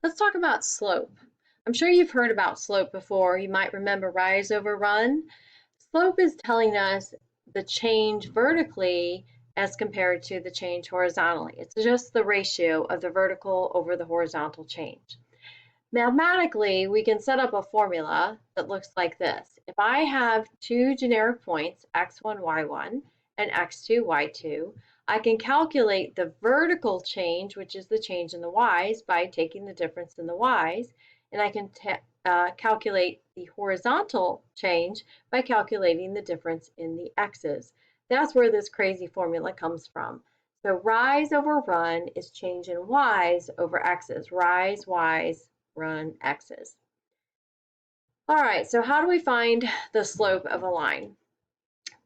Let's talk about slope. I'm sure you've heard about slope before. You might remember rise over run. Slope is telling us the change vertically as compared to the change horizontally. It's just the ratio of the vertical over the horizontal change. Mathematically, we can set up a formula that looks like this. If I have two generic points, x1, y1, and x2, y2, I can calculate the vertical change, which is the change in the y's, by taking the difference in the y's, and I can calculate the horizontal change by calculating the difference in the x's. That's where this crazy formula comes from. So rise over run is change in y's over x's. Rise, y's, run x's. All right, so how do we find the slope of a line?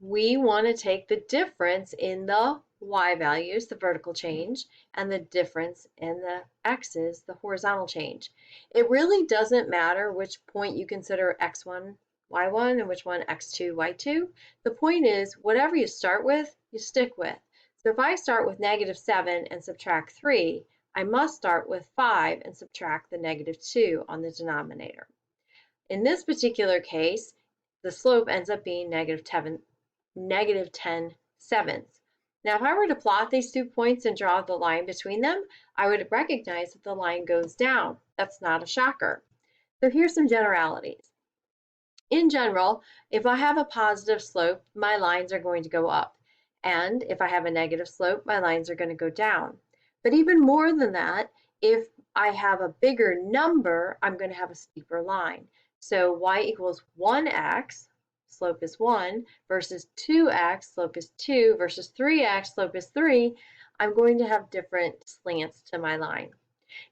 We want to take the difference in the y values, the vertical change, and the difference in the x's, the horizontal change. It really doesn't matter which point you consider x1, y1, and which one x2, y2. The point is, whatever you start with, you stick with. So if I start with -7 and subtract 3, I must start with 5 and subtract the -2 on the denominator. In this particular case, the slope ends up being -10 sevenths. Now, if I were to plot these 2 points and draw the line between them, I would recognize that the line goes down. That's not a shocker. So here's some generalities. In general, if I have a positive slope, my lines are going to go up. And if I have a negative slope, my lines are going to go down. But even more than that, if I have a bigger number, I'm going to have a steeper line. So y equals 1x, slope is 1, versus 2x, slope is 2, versus 3x, slope is 3, I'm going to have different slants to my line.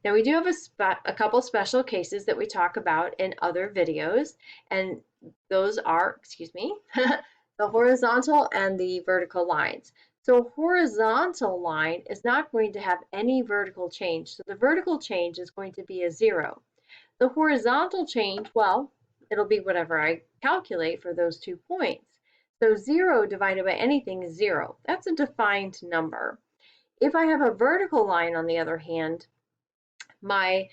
Now we do have a couple special cases that we talk about in other videos, and those are, excuse me, the horizontal and the vertical lines. So a horizontal line is not going to have any vertical change. So the vertical change is going to be a 0. The horizontal change, well, it'll be whatever I calculate for those 2 points. So 0 divided by anything is 0. That's a defined number. If I have a vertical line, on the other hand, my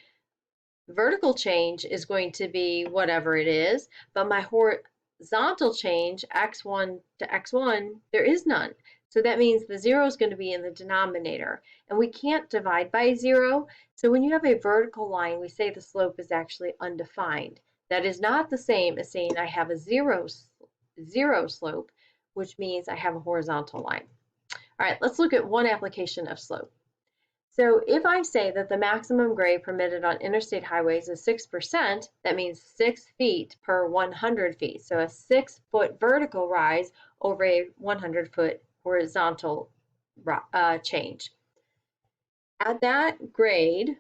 vertical change is going to be whatever it is, but my horizontal change, x1 to x1, there is none. So that means the 0 is going to be in the denominator. And we can't divide by 0. So when you have a vertical line, we say the slope is actually undefined. That is not the same as saying I have a zero slope, which means I have a horizontal line. All right, let's look at one application of slope. So if I say that the maximum grade permitted on interstate highways is 6%, that means 6 feet per 100 feet. So a 6-foot vertical rise over a 100-foot horizontal change. At that grade,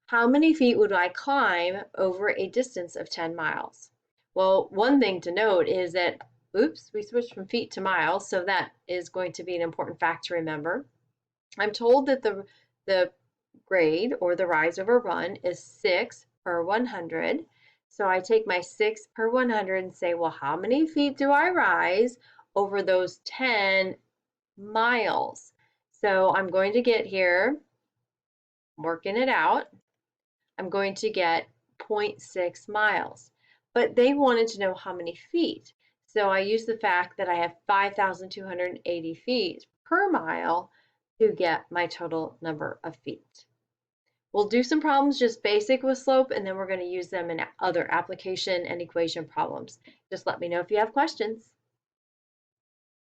how many feet would I climb over a distance of 10 miles? Well, one thing to note is that, oops, we switched from feet to miles, so that is going to be an important fact to remember. I'm told that the grade, or the rise over run, is 6 per 100. So I take my 6 per 100 and say, well, how many feet do I rise over those 10 miles? So I'm going to get here, working it out, I'm going to get 0.6 miles. But they wanted to know how many feet. So I use the fact that I have 5,280 feet per mile to get my total number of feet. We'll do some problems just basic with slope, and then we're going to use them in other application and equation problems. Just let me know if you have questions.